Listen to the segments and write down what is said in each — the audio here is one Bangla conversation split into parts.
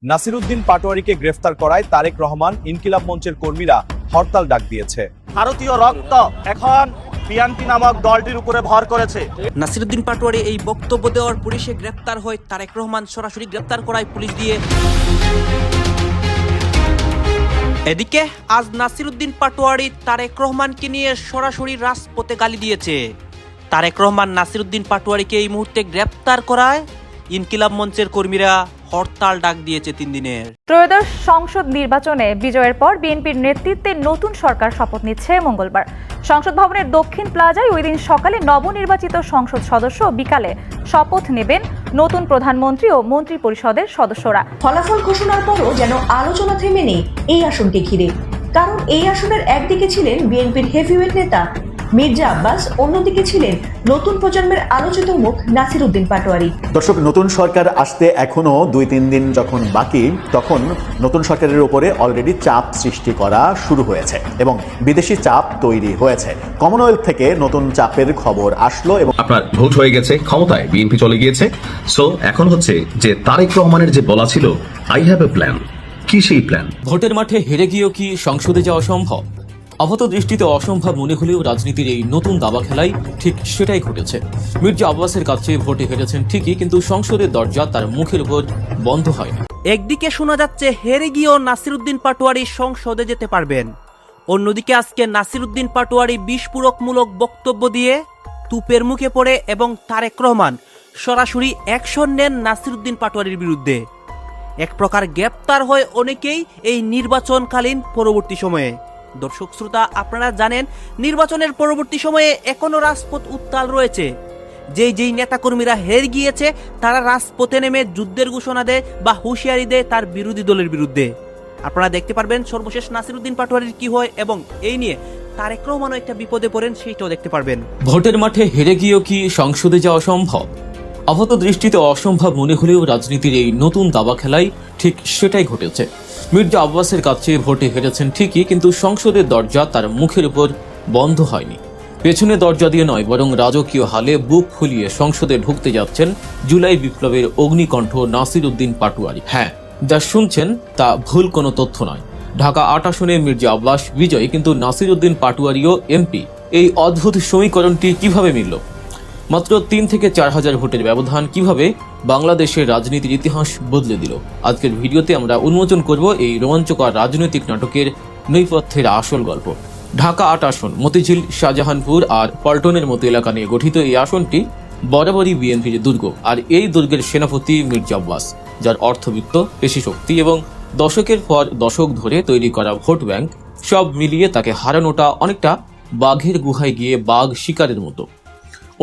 নাসিরউদ্দিন পাটোয়ারীকে গ্রেফতার করায় তারেক রহমান ইনকিলাব মঞ্চের কর্মীরা হরতাল ডাক দিয়েছে। ভারতীয় রক্ত এখন বিএনপি নামক দলটির উপরে ভর করেছে। নাসিরউদ্দিন পাটোয়ারী এই বক্তব্য দেওয়ার পুলিশে গ্রেফতার হয় তারেক রহমান সরাসরি গ্রেফতার করায় পুলিশ দিয়ে। এদিকে আজ নাসিরউদ্দিন পাটোয়ারী তারেক রহমানকে নিয়ে সরাসরি রাজপথে গালি দিয়েছে। তারেক রহমান নাসিরউদ্দিন পাটোয়ারীকে এই মুহূর্তে গ্রেফতার করায় ইনকিলাব মঞ্চের কর্মীরা হরতাল ডাক দিয়েছে 3 দিনের। ত্রয়োদশ সংসদ নির্বাচনে বিজয়ের পর বিএনপির নেতৃত্বে নতুন সরকার শপথ নিচ্ছে মঙ্গলবার। সংসদ ভবনের দক্ষিণ প্লাজায় ওই দিন সকালে নবনির্বাচিত সংসদ সদস্য, বিকালে শপথ নেবেন নতুন প্রধানমন্ত্রী ও মন্ত্রী পরিষদের সদস্যরা। ফলাফল ঘোষণার পরও যেন আলোচনা থেমে নেই এই আসনকে ঘিরে, কারণ এই আসনের একদিকে ছিলেন বিএনপির হেভিওয়েট নেতা মির্জা আব্বাস, অন্যদিকে ছিলেন নতুন প্রজন্মের আলোচিত মুখ নাসিরউদ্দিন পাটোয়ারী। দর্শক, নতুন সরকার আসতে এখনো 2-3 দিন যখন বাকি, তখন নতুন সরকারের উপরে অলরেডি চাপ সৃষ্টি করা শুরু হয়েছে এবং বিদেশি চাপ তৈরি হয়েছে। কমনওয়েলথ থেকে নতুন চাপের খবর আসলো এবং আপনার ভোট হয়ে গেছে, ক্ষমতায় বিএনপি চলে গিয়েছে। সো এখন হচ্ছে যে তারেক রহমানের যে বলা ছিল আই হ্যাভ এ প্ল্যান, কি সেই প্ল্যান? ভোটের মাঠে হেরে গিয়েও কি সংসদে যাওয়া সম্ভব? আপাত দৃষ্টিতে অসম্ভব মনে হলেও রাজনীতির এই নতুন দাবা খেলায় ঠিক সেটাই ঘটেছে। মির্জা আব্বাসের কাছে ভোটে হেরেছেন ঠিকই, কিন্তু সংসদের দরজা তার মুখের উপর বন্ধ হয়নি। একদিকে শোনা যাচ্ছে হেরে গিয়েও নাসিরউদ্দিন পাটোয়ারী সংসদে যেতে পারবেন, অন্যদিকে আজকে নাসিরউদ্দিন পাটোয়ারী বিস্ফোরকমূলক বক্তব্য দিয়ে তুপের মুখে পড়ে এবং তারেক রহমান সরাসরি অ্যাকশন নেন নাসিরউদ্দিন পাটোয়ারীর বিরুদ্ধে। এক প্রকার গ্রেপ্তার হয় অনেকেই এই নির্বাচনকালীন পরবর্তী সময়ে। দর্শক শ্রোতা, আপনারা জানেন নির্বাচনের পরবর্তী সময়ে এখনো রাজপথ উত্তাল রয়েছে। যেই নেতাকর্মীরা হেরে গিয়েছে তারা রাজপথে নেমে যুদ্ধের ঘোষণা দেয় বা হুঁশিয়ারি দেয় তার বিরোধী দলের বিরুদ্ধে। আপনারা দেখতে পারবেন সর্বশেষ নাসিরউদ্দিন পাটোয়ারীর কি হয় এবং এই নিয়ে তারেক রহমানও একটা বিপদে পড়েন, সেইটাও দেখতে পারবেন। ভোটের মাঠে হেরে গিয়েও কি সংসদে যাওয়া সম্ভব? আপাত দৃষ্টিতে অসম্ভব মনে হলেও রাজনীতির এই নতুন দাবা খেলায় ঠিক সেটাই ঘটেছে। মির্জা আব্বাসের কাছে ভোটে হেরেছেন ঠিকই, কিন্তু সংসদের দরজা তার মুখের উপর বন্ধ হয়নি। পেছনে দরজা দিয়ে নয়, বরং রাজকীয় হালে বুক ফুলিয়ে সংসদে ঢুকতে যাচ্ছেন জুলাই বিপ্লবের অগ্নিকণ্ঠ নাসিরউদ্দিন পাটোয়ারী। হ্যাঁ, যা শুনছেন তা ভুল কোনো তথ্য নয়। ঢাকা 8 আসনে মির্জা আব্বাস বিজয়ী, কিন্তু নাসিরউদ্দিন পাটোয়ারীও এমপি। এই অদ্ভুত সমীকরণটি কিভাবে মিলল? মাত্র 3 থেকে 4 হাজার ভোটের ব্যবধান কিভাবে বাংলাদেশের রাজনীতির ইতিহাস বদলে দিল? আজকের ভিডিওতে আমরা উন্মোচন করব এই রোমাঞ্চকর রাজনৈতিক নাটকের নৈপথ্যের আসল গল্প। ঢাকা 8 আসন, মতিঝিল, শাহজাহানপুর আর পল্টনের মতো এলাকা নিয়ে গঠিত এই আসনটি বরাবরই বিএনপির দুর্গ। আর এই দুর্গের সেনাপতি মির্জা আব্বাস, যার অর্থবিত্ত, পেশি শক্তি এবং দশকের পর দশক ধরে তৈরি করা ভোট ব্যাংক, সব মিলিয়ে তাকে হারানোটা অনেকটা বাঘের গুহায় গিয়ে বাঘ শিকারের মতো।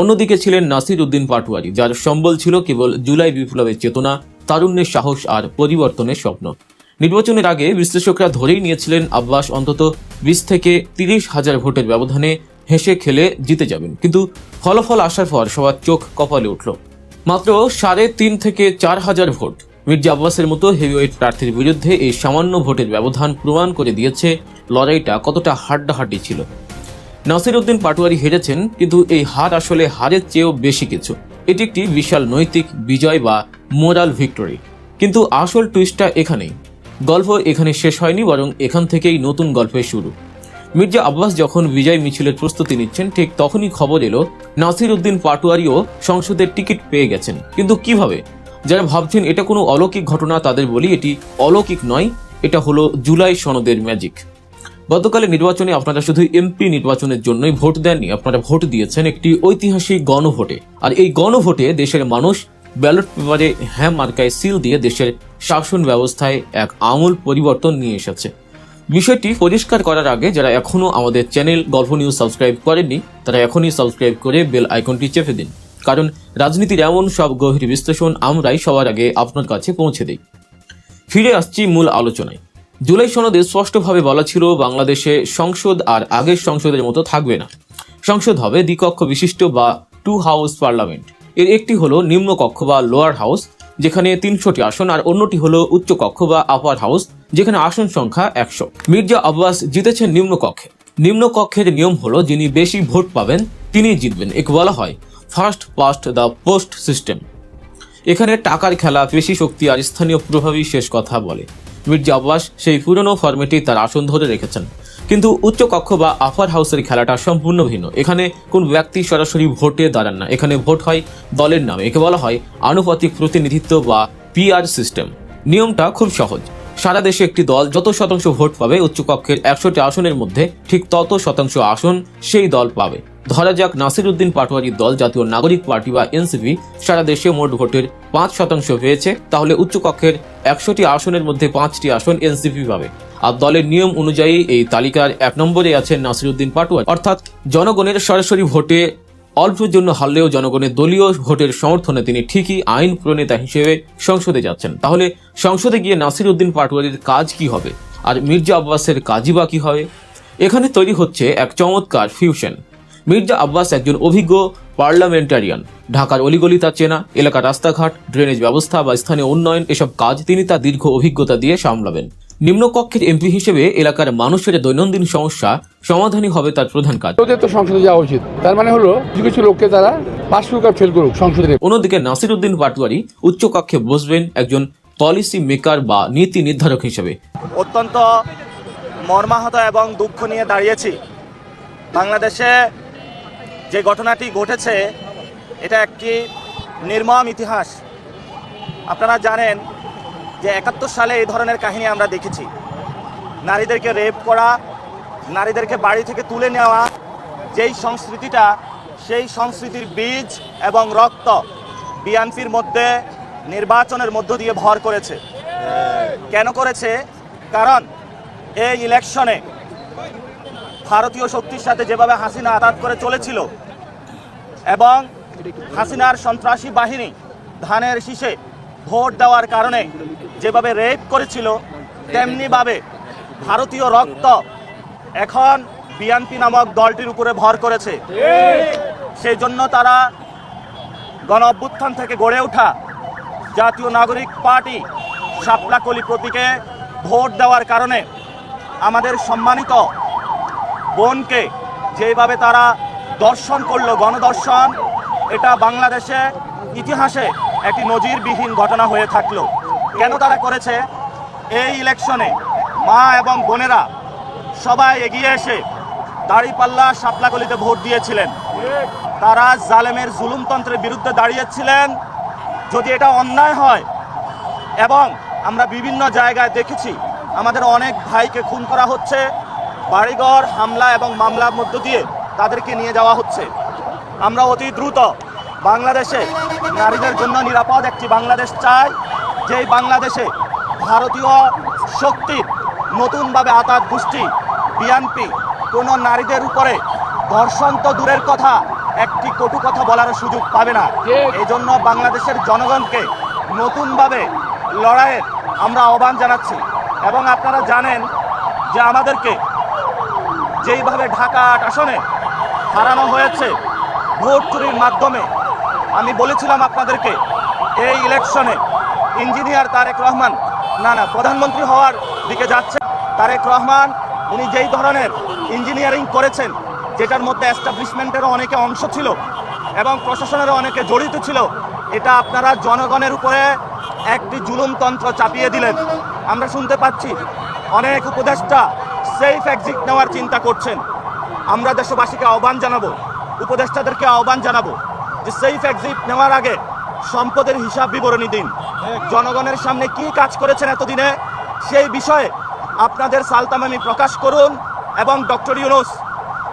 অন্যদিকে ছিলেন নাসিরউদ্দিন পাটোয়ারী, যার সম্বল ছিল কেবল জুলাই বিপ্লবের চেতনা, তারুণ্যের সাহস আর পরিবর্তনের স্বপ্ন। নির্বাচনের আগে বিশ্লেষকরা ধরেই নিয়েছিলেন আব্বাস অন্তত 20 থেকে 30 হাজার ভোটের ব্যবধানে হেসে খেলে জিতে যাবেন, কিন্তু ফলাফল আসার পর সবার চোখ কপালে উঠল। মাত্র 3.5 থেকে 4 হাজার ভোট। মির্জা আব্বাসের মতো হেভিওয়েট প্রার্থীর বিরুদ্ধে এই সামান্য ভোটের ব্যবধান প্রমাণ করে দিয়েছে লড়াইটা কতটা হাড্ডাহাড্ডি ছিল। নাসিরউদ্দিন পাটোয়ারী হেরেছেন, কিন্তু এই হার আসলে হারের চেয়েও বেশি কিছু। এটি একটি বিশাল নৈতিক বিজয় বা মোরাল ভিক্টরি। কিন্তু আসল টুইস্টটা এখানেই। গল্প এখানে শেষ হয়নি, বরং এখান থেকেই নতুন গল্পের শুরু। মির্জা আব্বাস যখন বিজয় মিছিলের প্রস্তুতি নিচ্ছেন, ঠিক তখনই খবর এলো নাসিরউদ্দিন পাটোয়ারীও সংসদের টিকিট পেয়ে গেছেন। কিন্তু কিভাবে? যারা ভাবছেন এটা কোনো অলৌকিক ঘটনা, তাদের বলি এটি অলৌকিক নয়, এটা হলো জুলাই সনদের ম্যাজিক। গতকালের নির্বাচনে আপনারা শুধু এমপি নির্বাচনের জন্যই ভোট দেননি, আপনারা ভোট দিয়েছেন একটি ঐতিহাসিক গণভোটে। আর এই গণভোটে দেশের মানুষ ব্যালট পেপারে হ্যাঁ মার্কায় সিল দিয়ে দেশের শাসন ব্যবস্থায় এক আমূল পরিবর্তন নিয়ে এসেছে। বিষয়টি পরিষ্কার করার আগে যারা এখনো আমাদের চ্যানেল গল্প নিউজ সাবস্ক্রাইব করেননি, তারা এখনই সাবস্ক্রাইব করে বেল আইকনটি চেপে দিন, কারণ রাজনীতির এমন সব গভীর বিশ্লেষণ আমরাই সবার আগে আপনার কাছে পৌঁছে দিই। ফিরে আসছি মূল আলোচনায়। জুলাই সনদে স্পষ্টভাবে বলা ছিল বাংলাদেশে সংসদ আর আগের সংসদের মতো থাকবে না। সংসদ হবে দ্বিকক্ষ বিশিষ্ট বা 2 হাউস পার্লামেন্ট। এর একটি হলো নিম্নকক্ষ বা লোয়ার হাউস, যেখানে 300টি আসন, আর অন্যটি হলো উচ্চকক্ষ বা আপার হাউস, যেখানে আসন সংখ্যা 100। মির্জা আব্বাস জিতেছেন নিম্নকক্ষে। নিম্নকক্ষের নিয়ম হলো যিনি বেশি ভোট পাবেন তিনিই জিতবেন। একে বলা হয় first past the post system. এখানে টাকার খেলা, পেশি শক্তি আর স্থানীয় প্রভাবই শেষ কথা বলে। মির্জা আব্বাস সেই পুরনো ফরম্যাটেই তার আসন ধরে রেখেছেন, কিন্তু উচ্চ কক্ষ বা আপার হাউসের খেলাটা সম্পূর্ণ ভিন্ন। এখানে কোন ব্যক্তি সরাসরি ভোটে দাঁড়ান না, এখানে ভোট হয় দলের নামে। একে বলা হয় আনুপাতিক প্রতিনিধিত্ব বা পিআর সিস্টেম। নিয়মটা খুব সহজ। সারা দেশে একটি দল যত শতাংশ ভোট পাবে, উচ্চকক্ষের 100টি আসনের মধ্যে ঠিক তত শতাংশ আসন সেই দল পাবে। ধরা যাক নাসিরউদ্দিন পাটোয়ারির দল জাতীয় নাগরিক পার্টি বা এনসিপি সারা দেশে মোট ভোটের 5% পেয়েছে, তাহলে উচ্চকক্ষের 100টি আসনের মধ্যে 5টি আসন এনসিপি পাবে। আর দলের নিয়ম অনুযায়ী এই তালিকার 1 নম্বরে আছেন নাসিরউদ্দিন পাটোয়ারি। অর্থাৎ জনগণের সরাসরি ভোটে অল্পের জন্য হারলেও জনগণের দলীয় ভোটের সমর্থনে তিনি ঠিকই আইন প্রণেতা হিসেবে সংসদে যাচ্ছেন। তাহলে সংসদে গিয়ে নাসিরউদ্দিন পাটোয়ারির কাজ কি হবে, আর মির্জা আব্বাসের কাজই বা কি হবে? এখানে তৈরি হচ্ছে এক চমৎকার ফিউশন। মির্জা আব্বাস একজন অভিজ্ঞ পার্লামেন্টারিয়ান। ঢাকার অলিগলি তার চেনা, এলাকার রাস্তাঘাট, ড্রেনেজ ব্যবস্থা বা স্থানীয় উন্নয়ন, এসব কাজ তিনি তার দীর্ঘ অভিজ্ঞতা দিয়ে সামলাবেন। নিম্নকক্ষের এমপি হিসেবে এলাকার মানুষের দৈনন্দিন সমস্যা সমাধানই হবে তার প্রধান কাজ। ওদের তো সংসদে যাওয়া উচিত, তার মানে হলো কিছু লোককে তারা পাশ করুক ফেল করুক সংসদে। অন্যদিকে নাসিরউদ্দিন পাটোয়ারি উচ্চকক্ষে বসবেন একজন পলিসি মেকার বা নীতি নির্ধারক হিসেবে। অত্যন্ত মর্মাহত এবং দুঃখ নিয়ে দাঁড়িয়েছি। বাংলাদেশে যে ঘটনাটি ঘটেছে এটা একটি নির্মম ইতিহাস। আপনারা জানেন যে 71 সালে এই ধরনের কাহিনী আমরা দেখেছি। নারীদেরকে রেপ করা, নারীদেরকে বাড়ি থেকে তুলে নেওয়া, যেই সংস্কৃতিটা, সেই সংস্কৃতির বীজ এবং রক্ত বিএনপির মধ্যে নির্বাচনের মধ্য দিয়ে ভর করেছে। কেন করেছে? কারণ এই ইলেকশনে ভারতীয় শক্তির সাথে যেভাবে হাসিনা আঘাত করে চলেছিল এবং হাসিনার সন্ত্রাসী বাহিনী ধানের শীষে ভোট দেওয়ার কারণে যেভাবে রেপ করেছিল, তেমনিভাবে ভারতীয় রক্ত এখন বিএনপি নামক দলটির উপরে ভর করেছে। সেই জন্য তারা গণ অভ্যুত্থান থেকে গড়ে ওঠা জাতীয় নাগরিক পার্টি শাপলাকলি প্রতীকে ভোট দেওয়ার কারণে আমাদের সম্মানিত বোনকে যেভাবে তারা দর্শন করলো, গণদর্শন, এটা বাংলাদেশে ইতিহাসে একটি নজিরবিহীন ঘটনা হয়ে থাকলো। কেন তারা করেছে? এই ইলেকশনে মা এবং বোনেরা সবাই এগিয়ে এসে দাঁড়িপাল্লা শাপলাকলিতে ভোট দিয়েছিলেন। তারা জালেমের জুলুমতন্ত্রের বিরুদ্ধে দাঁড়িয়েছিলেন। যদি এটা অন্যায় হয়, এবং আমরা বিভিন্ন জায়গায় দেখেছি আমাদের অনেক ভাইকে খুন করা হচ্ছে, বাড়িঘর হামলা এবং মামলার মধ্য দিয়ে তাদেরকে নিয়ে যাওয়া হচ্ছে। আমরা অতি দ্রুত বাংলাদেশে নারীদের জন্য নিরাপদ একটি বাংলাদেশ চাই, যেই বাংলাদেশে ভারতীয় শক্তির নতুনভাবে আতাত গোষ্ঠী বিএনপি কোনো নারীদের উপরে ধর্ষণ তো দূরের কথা, একটি কটু কথা বলার সুযোগ পাবে না। এই জন্য বাংলাদেশের জনগণকে নতুনভাবে লড়াইয়ের আমরা আহ্বান জানাচ্ছি। এবং আপনারা জানেন যে আমাদেরকে যেইভাবে ঢাকা 8 আসনে হারানো হয়েছে ভোট চুরির মাধ্যমে, আমি বলেছিলাম আপনাদেরকে এই ইলেকশনে ইঞ্জিনিয়ার তারেক রহমান প্রধানমন্ত্রী হওয়ার দিকে যাচ্ছে। তারেক রহমান উনি যেই ধরনের ইঞ্জিনিয়ারিং করেছেন, যেটার মধ্যে এস্টাবলিশমেন্টেরও অনেকে অংশ ছিল এবং প্রশাসনেরও অনেকে জড়িত ছিল, এটা আপনারা জনগণের উপরে একটি জুলুমতন্ত্র চাপিয়ে দিলেন। আমরা শুনতে পাচ্ছি অনেক উপদেষ্টা সেফ এক্সিট নেওয়ার চিন্তা করছেন। আমরা দেশবাসীকে আহ্বান জানাবো, উপদেষ্টাদেরকে আহ্বান জানাবো যে সেফ এক্সিট নেওয়ার আগে সম্পদের হিসাব বিবরণী দিন। জনগণের সামনে কি কাজ করেছেন এতদিনে সেই বিষয়ে আপনাদের সালতামামি প্রকাশ করুন। এবং ডক্টর ইউনূস,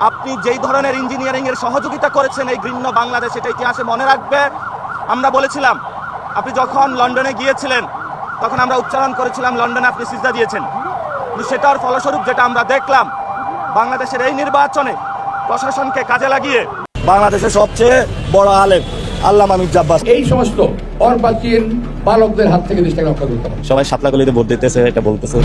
আপনি যেই ধরনের ইঞ্জিনিয়ারিংয়ের সহযোগিতা করেছেন এই ঘৃণ্য বাংলাদেশ, এটা ইতিহাসে মনে রাখবে। আমরা বলেছিলাম, আপনি যখন লন্ডনে গিয়েছিলেন তখন আমরা উচ্চারণ করেছিলাম লন্ডনে আপনি সিজদা দিয়েছেন, কিন্তু সেটার ফলস্বরূপ যেটা আমরা দেখলাম বাংলাদেশের এই নির্বাচনে প্রশাসনকে কাজে লাগিয়ে বাংলাদেশের সবচেয়ে বড় আলেম আল্লামা মির্জা আব্বাস এই সমস্ত অর্বাচীন বালকদের হাত থেকে দেশটাকে রক্ষা করতে হবে। সবাই শাপলাকলিতে ভোট দিতেছে, এটা বলতেছে।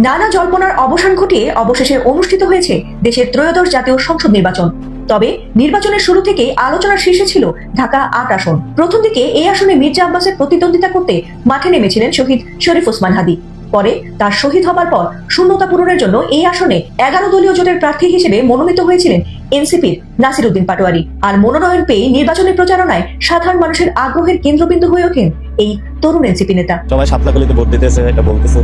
নানা জল্পনার অবসান ঘটিয়ে অবশেষে অনুষ্ঠিত হয়েছে দেশের ত্রয়োদশ জাতীয় সংসদ নির্বাচন। তবে নির্বাচনের শুরু থেকে আলোচনার শীর্ষে ছিল ঢাকা 8 আসন। প্রথম দিকে এই আসনে মির্জা আব্বাসের প্রতিদ্বন্দ্বিতা করতে মাঠে নেমেছিলেন শহীদ শরীফ ওসমান হাদী। পরে তার শহীদ হবার পর শূন্যতা পূরণের জন্য এই আসনে 11 দলীয় জোটের প্রার্থী হিসেবে মনোনীত হয়েছিলেন এনসিপির নাসিরউদ্দিন পাটোয়ারি। আর মনোনয়ন পেয়ে নির্বাচনী প্রচারণায় সাধারণ মানুষের আগ্রহের কেন্দ্রবিন্দু হয়ে ওঠেন এই তরুণ এনসিপি নেতা। সবাই সাতলাকলিতে ভোট দিতেছে, এটা বলতেছে।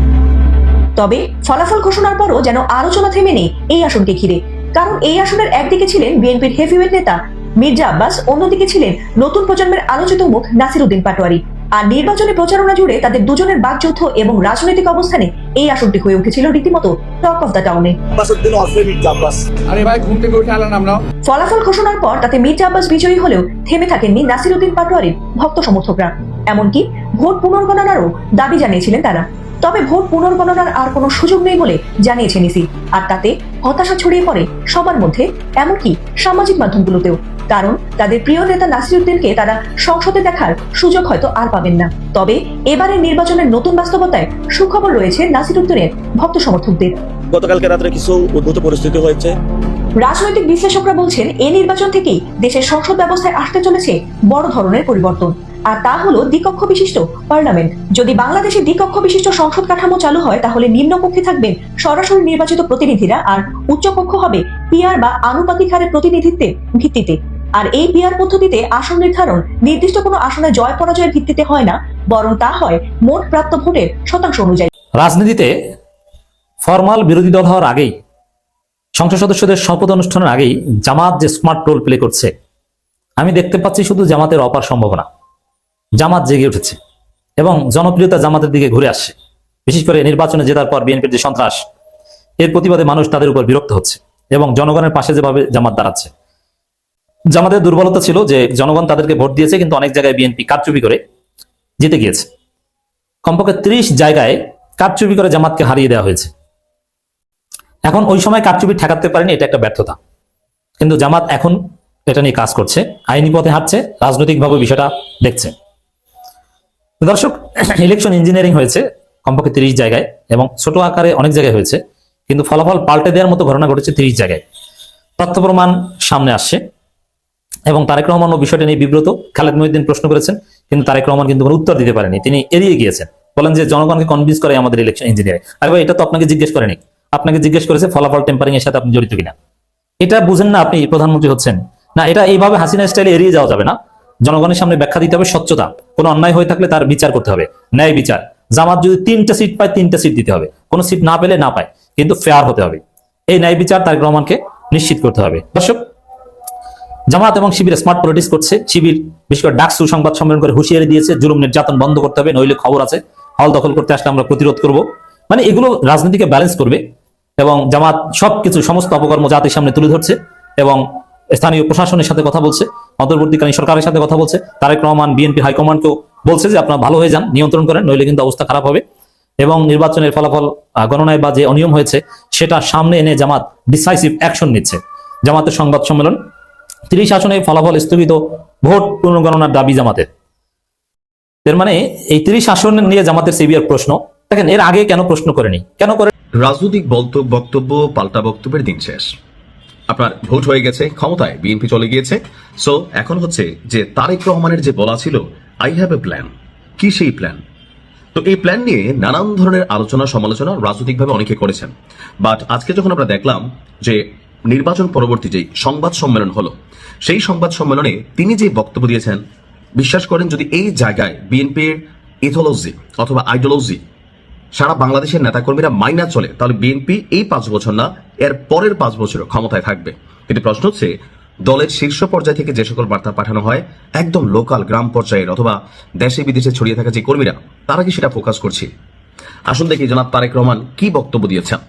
তবে ফলাফল ঘোষণার পরও যেন আলোচনা থেমে নেই এই আসনকে ঘিরে, কারণ এই আসনের একদিকে ছিলেন বিএনপির হেভিওয়েট নেতা মির্জা আব্বাস, অন্যদিকে ছিলেন নতুন প্রজন্মের আলোচিত মুখ নাসিরউদ্দিন পাটোয়ারি। আর নির্বাচনী প্রচারণা জুড়ে তাদের দুজনের বাকযুদ্ধ এবং রাজনৈতিক অবস্থানে এই আসনটি হয়ে উঠেছিল রীতিমতো টক অফ দ্য টাউনে। আরে ভাই ঘুম থেকে উঠে আলাম আমরা। ফলাফল ঘোষণার পর তাতে মির্জা আব্বাস বিজয়ী হলেও থেমে থাকেননি নাসিরউদ্দিন পাটোয়ারির ভক্ত সমর্থকরা। এমনকি ভোট পুনর্গণনারও দাবি জানিয়েছিলেন তারা। তবে ভোট পুনর্গণনার আর কোনো সুযোগ নেই বলে জানিয়েছে ইসি। আর তাতে হতাশা ছড়িয়ে পড়ে সবার মধ্যে, এমনকি সামাজিক মাধ্যমগুলোতেও। কারণ তাদের প্রিয় নেতা নাসিরউদ্দিনকে তারা সংসদে দেখার সুযোগ হয়তো আর পাবেন না। তবে এবারের নির্বাচনের নতুন বাস্তবতায় সুখবর রয়েছে নাসিরউদ্দিনের ভক্ত সমর্থকদের। গতকালকে রাত্রে কিছু উদ্ভূত পরিস্থিতি হয়েছে। রাজনৈতিক বিশ্লেষকরা বলছেন এই নির্বাচন থেকেই দেশের সংসদ ব্যবস্থায় আসতে চলেছে বড় ধরনের পরিবর্তন। আর তা হলো দ্বিকক্ষ বিশিষ্ট পার্লামেন্ট। যদি বাংলাদেশে দ্বিকক্ষ বিশিষ্ট সংসদ কাঠামো চালু হয়, তাহলে নিম্নকক্ষে থাকবেন সরাসরি নির্বাচিত প্রতিনিধিরা, আর উচ্চকক্ষ হবে পিআর বা আনুপাতিক হারে প্রতিনিধিত্বের ভিত্তিতে। আর এই পিআর পদ্ধতিতে আসন নির্ধারণ নির্দিষ্ট কোনো আসনে জয় পরাজয়ের ভিত্তিতে হয় না, বরং তা হয় মোট প্রাপ্ত ভোটের শতাংশ অনুযায়ী। রাজনীতিতে ফরমাল বিরোধী দল হওয়ার আগেই, সংসদ সদস্যদের শপথ অনুষ্ঠানের আগেই জামাত যে স্মার্ট রোল প্লে করছে, আমি দেখতে পাচ্ছি শুধু জামাতের অপার সম্ভাবনা। জামাত জেগে উঠেছে এবং জনপ্রিয়তা জামাতের দিকে ঘুরে আসছে। বিশেষ করে নির্বাচনে জেতার পর বিএনপির যে সন্ত্রাস, এর প্রতিবাদে মানুষ তাদের উপর বিরক্ত হচ্ছে এবং জনগণের পাশে যেভাবে জামাত দাঁড়াচ্ছে। জামাতের দুর্বলতা ছিল যে জনগণ তাদেরকে ভোট দিয়েছে, কিন্তু অনেক জায়গায় বিএনপি কারচুপি করে জিতে গিয়েছে। কমপক্ষে 30 জায়গায় কারচুপি করে জামাতকে হারিয়ে দেওয়া হয়েছে। এখন ওই সময় কারচুপি ঠেকাতে পারেনি, এটা একটা ব্যর্থতা। কিন্তু জামাত এখন এটা নিয়ে কাজ করছে, আইনি পথে হাঁটছে, রাজনৈতিকভাবে বিষয়টা দেখছে। দর্শক, ইলেকশন ইঞ্জিনিয়ারিং হয়েছে কমপক্ষে 30 জায়গায় এবং ছোট আকারে অনেক জায়গায় হয়েছে, কিন্তু ফলাফল পাল্টে দেওয়ার মতো ঘটনা ঘটেছে 30 জায়গায়। তথ্য প্রমাণ সামনে আসছে এবং তারেক রহমানও বিষয়টা নিয়ে বিব্রত। খালেদ মহিউদ্দিন প্রশ্ন করেছেন, কিন্তু তারেক রহমান কিন্তু কোনো উত্তর দিতে পারেনি, তিনি এড়িয়ে গিয়েছেন। বলেন যে জনগণকে কনভিন্স করে আমাদের ইলেকশন ইঞ্জিনিয়ারিং। আর ভাই, এটা তো আপনাকে জিজ্ঞেস করেনি, আপনাকে জিজ্ঞেস করেছে ফলাফল টেম্পারিং এর সাথে আপনি জড়িত কিনা। এটা বুঝেন না আপনি প্রধানমন্ত্রী হচ্ছেন না। এটা এইভাবে হাসিনা স্টাইলে এড়িয়ে যাওয়া যাবে না। জনগণের সামনে ব্যাখ্যা দিতে হবে স্বচ্ছতা, কোনো অন্যায় হয়ে থাকলে তার বিচার করতে হবে, ন্যায় বিচার। জামাত যদি 3টা সিট পায় 3টা সিট দিতে হবে, কোনো সিট না পেলে না পায়, কিন্তু ফেয়ার হতে হবে। এই ন্যায় বিচার তারেক রহমানকে নিশ্চিত করতে হবে। দর্শক, জামাত এবং শিবির স্মার্ট পলিটিক্স করছে। শিবির বিশেষ করে ডাকসু সংবাদ সম্মেলন করে হুঁশিয়ারি দিয়েছে, জুলুম নির্যাতন বন্ধ করতে হবে, নইলে খবর আছে হল দখল করতে আসলে আমরা প্রতিরোধ করব। মানে এগুলো রাজনীতিকে ব্যালেন্স করবে এবং জামাত সবকিছু সমস্ত অপকর্ম জাতির সামনে তুলে ধরছে এবং স্থানীয় প্রশাসনের সাথে কথা বলছে, অন্তর্বর্তীকালীন সরকারের সাথে কথা বলছে। তারেক রহমান বিএনপি হাইকমান্ডকেও বলছে যে আপনারা ভালো হয়ে যান, নিয়ন্ত্রণ করেন, নইলে কিন্তু অবস্থা খারাপ হবে। এবং নির্বাচনের ফলাফল গণনায় বা যে অনিয়ম হয়েছে সেটা সামনে এনে জামাত ডিসাইসিভ অ্যাকশন নিচ্ছে। জামাতের সংবাদ সম্মেলন, 30 আসনে ফলাফল স্থগিত, ভোট পুনর্গণনার দাবি জামাতের। এর মানে এই 30 আসন নিয়ে জামাতের সিবিআর প্রশ্ন। দেখেন, এর আগে কেন প্রশ্ন করেনি, কেন করে? রাজনৈতিক বক্তব্য পাল্টা বক্তব্যের দিন শেষ। আপনার ভোট হয়ে গেছে, ক্ষমতায় বিএনপি চলে গিয়েছে। সো এখন হচ্ছে যে তারেক রহমানের যে বলা ছিল আই হ্যাভ এ প্ল্যান, কি সেই প্ল্যান? তো এই প্ল্যান নিয়ে নানান ধরনের আলোচনা সমালোচনা রাজনৈতিকভাবে অনেকে করেছেন। বাট আজকে যখন আমরা দেখলাম যে নির্বাচন পরবর্তী যে সংবাদ সম্মেলন হলো, সেই সংবাদ সম্মেলনে তিনি যে বক্তব্য দিয়েছেন, বিশ্বাস করেন যদি এই জায়গায় বিএনপির ইথোলজি অথবা আইডিওলজি সারা বাংলাদেশের নেতাকর্মীরা মাইনা চলে, তাহলে বিএনপি এই 5 বছর না, এর পরের 5 বছরও ক্ষমতায় থাকবে। কিন্তু প্রশ্ন হচ্ছে, দলের শীর্ষ পর্যায় থেকে যে সকল বার্তা পাঠানো হয়, একদম লোকাল গ্রাম পর্যায়ের অথবা দেশে বিদেশে ছড়িয়ে থাকা যে কর্মীরা, তারা কি সেটা ফোকাস করছে? আসুন দেখি জনাব তারেক রহমান কি বক্তব্য দিয়েছেন,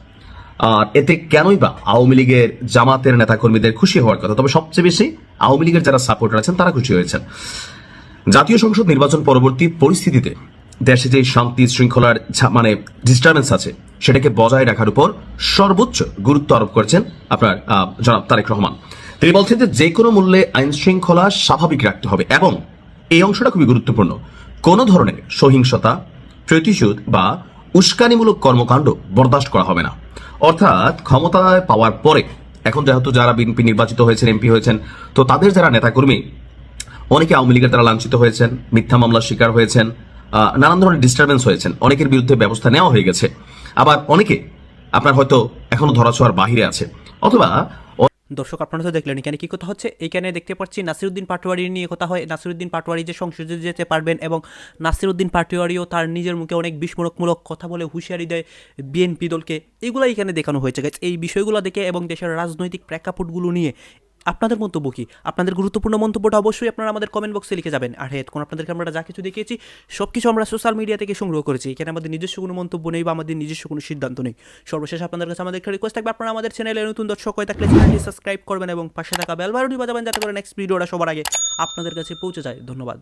আর এতে কেনই বা আওয়ামী লীগের জামাতের নেতাকর্মীদের খুশি হওয়ার কথা। তবে সবচেয়ে বেশি আওয়ামী লীগের যারা সাপোর্টার আছেন তারা খুশি হয়েছেন। জাতীয় সংসদ নির্বাচন পরবর্তী পরিস্থিতিতে দেশে যে শান্তি শৃঙ্খলার মানে ডিস্টারবেন্স আছে, সেটাকে বজায় রাখার উপর সর্বোচ্চ গুরুত্ব আরোপ করেছেন আপনার জনাব তারেক রহমান। তিনি বলছেন যে কোনো মূল্যে আইন শৃঙ্খলা স্বাভাবিক রাখতে হবে এবং এই অংশটা খুবই গুরুত্বপূর্ণ, কোনো ধরনের সহিংসতা, প্রতিশোধ বা উস্কানিমূলক কর্মকাণ্ড বরদাস্ত করা হবে না। অর্থাৎ ক্ষমতায় পাওয়ার পরে এখন যেহেতু যারা বিএনপি নির্বাচিত হয়েছেন, এমপি হয়েছেন, তো তাদের যারা নেতাকর্মী অনেকে আওয়ামী লীগের দ্বারা লাঞ্ছিত হয়েছেন, মিথ্যা মামলার শিকার হয়েছেন, নানান ধরনের ডিস্টারবেন্স হয়েছেন, অনেকের বিরুদ্ধে ব্যবস্থা নেওয়া হয়ে গেছে, আবার অনেকে আপনার হয়তো এখনো ধরাছোঁয়ার বাহিরে আছে, অথবা দর্শক আপনারা তো দেখলেন এখানে কি কথা হচ্ছে। এখানে দেখতে পাচ্ছি নাসিরউদ্দিন পাটোয়ারি নিয়ে কথা হয়। নাসিরউদ্দিন পাটোয়ারি যে সংসদে যেতে পারবেন এবং নাসিরউদ্দিন পাটোয়ারিও তার নিজের মুখে অনেক বিস্ফোরকমূলক কথা বলে হুঁশিয়ারি দেয় বিএনপি দলকে। এগুলো এখানে দেখানো হয়েছে। এই বিষয়গুলো দেখে এবং দেশের রাজনৈতিক প্রেক্ষাপটগুলো নিয়ে আপনাদের মন্তব্য কি? আপনাদের গুরুত্বপূর্ণ মন্তব্যটা অবশ্যই আপনারা আমাদের কমেন্ট বক্সে লিখে যাবেন। আর হ্যাঁ, এখন আপনাদেরকে আমরা যা কিছু দেখিয়েছি সব কিছু আমরা সোশ্যাল মিডিয়া থেকে সংগ্রহ করেছি। এখানে আমাদের নিজস্ব কোনো মন্তব্য নেই বা আমাদের নিজস্ব কোনো সিদ্ধান্ত নেই। সর্বশেষ আপনাদের কাছে আমাদের একটা রিকোয়েস্ট থাকবে, আপনারা আমাদের চ্যানেলে নতুন দর্শক হয়ে থাকলে চ্যানেলটি সাবস্ক্রাইব করবেন এবং পাশে থাকা বেল বাটনটি বাজাবেন যাতে করে নেক্সট ভিডিওটা সবার আগে আপনাদের কাছে পৌঁছে যায়। ধন্যবাদ।